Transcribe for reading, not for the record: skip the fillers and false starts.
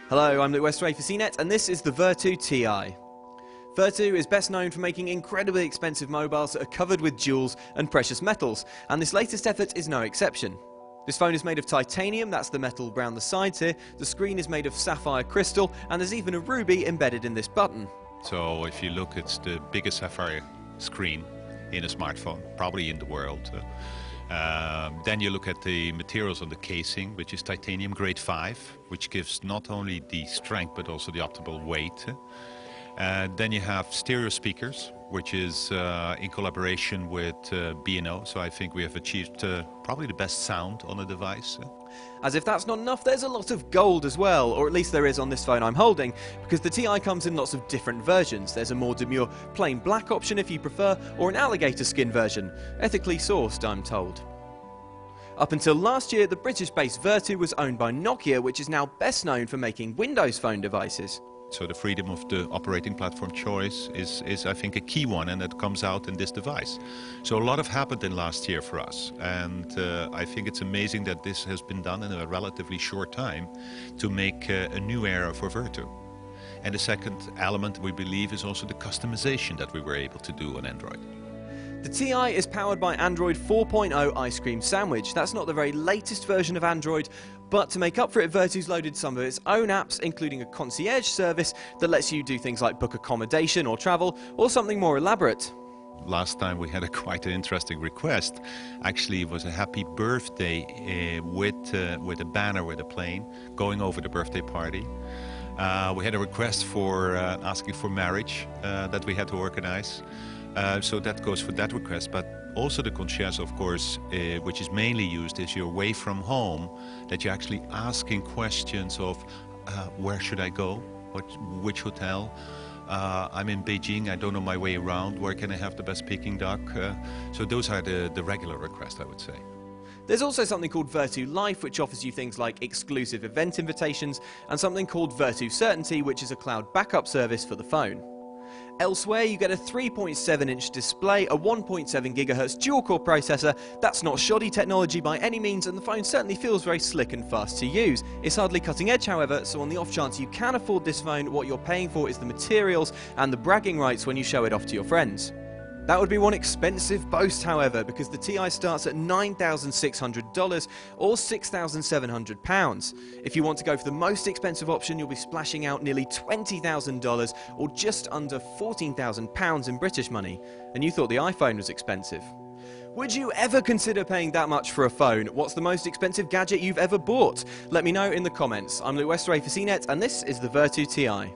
Hello, I'm Luke Westray for CNET, and this is the Vertu Ti. Vertu is best known for making incredibly expensive mobiles that are covered with jewels and precious metals, and this latest effort is no exception. This phone is made of titanium, that's the metal around the sides here, the screen is made of sapphire crystal, and there's even a ruby embedded in this button. So if you look, it's the biggest sapphire screen in a smartphone, probably in the world. Then you look at the materials on the casing, which is titanium grade 5, which gives not only the strength but also the optimal weight. Then you have stereo speakers, which is in collaboration with B&O, so I think we have achieved probably the best sound on a device. As if that's not enough, there's a lot of gold as well, or at least there is on this phone I'm holding, because the Ti comes in lots of different versions. There's a more demure plain black option if you prefer, or an alligator skin version, ethically sourced I'm told. Up until last year, the British-based Vertu was owned by Nokia, which is now best known for making Windows Phone devices. So the freedom of the operating platform choice is I think a key one, and that comes out in this device. So a lot have happened in last year for us, and I think it's amazing that this has been done in a relatively short time to make a new era for Vertu. And the second element, we believe, is also the customization that we were able to do on Android. The Ti is powered by Android 4.0 Ice Cream Sandwich. That's not the very latest version of Android, but to make up for it, Vertu's loaded some of its own apps, including a concierge service that lets you do things like book accommodation or travel, or something more elaborate. Last time we had quite an interesting request. Actually, it was a happy birthday with a banner with a plane going over the birthday party. We had a request for asking for marriage that we had to organize. So that goes for that request, but also the concierge, of course, which is mainly used is you're away from home, that you're actually asking questions of where should I go, which hotel, I'm in Beijing, I don't know my way around, where can I have the best Peking duck? So those are the regular requests, I would say. There's also something called Vertu Life, which offers you things like exclusive event invitations, and something called Vertu Certainty, which is a cloud backup service for the phone. Elsewhere, you get a 3.7-inch display, a 1.7 GHz dual-core processor. That's not shoddy technology by any means, and the phone certainly feels very slick and fast to use. It's hardly cutting edge, however, so on the off chance you can afford this phone, what you're paying for is the materials and the bragging rights when you show it off to your friends. That would be one expensive boast, however, because the Ti starts at $9,600 or £6,700. If you want to go for the most expensive option, you'll be splashing out nearly $20,000 or just under £14,000 in British money. And you thought the iPhone was expensive. Would you ever consider paying that much for a phone? What's the most expensive gadget you've ever bought? Let me know in the comments. I'm Luke Westray for CNET, and this is the Vertu Ti.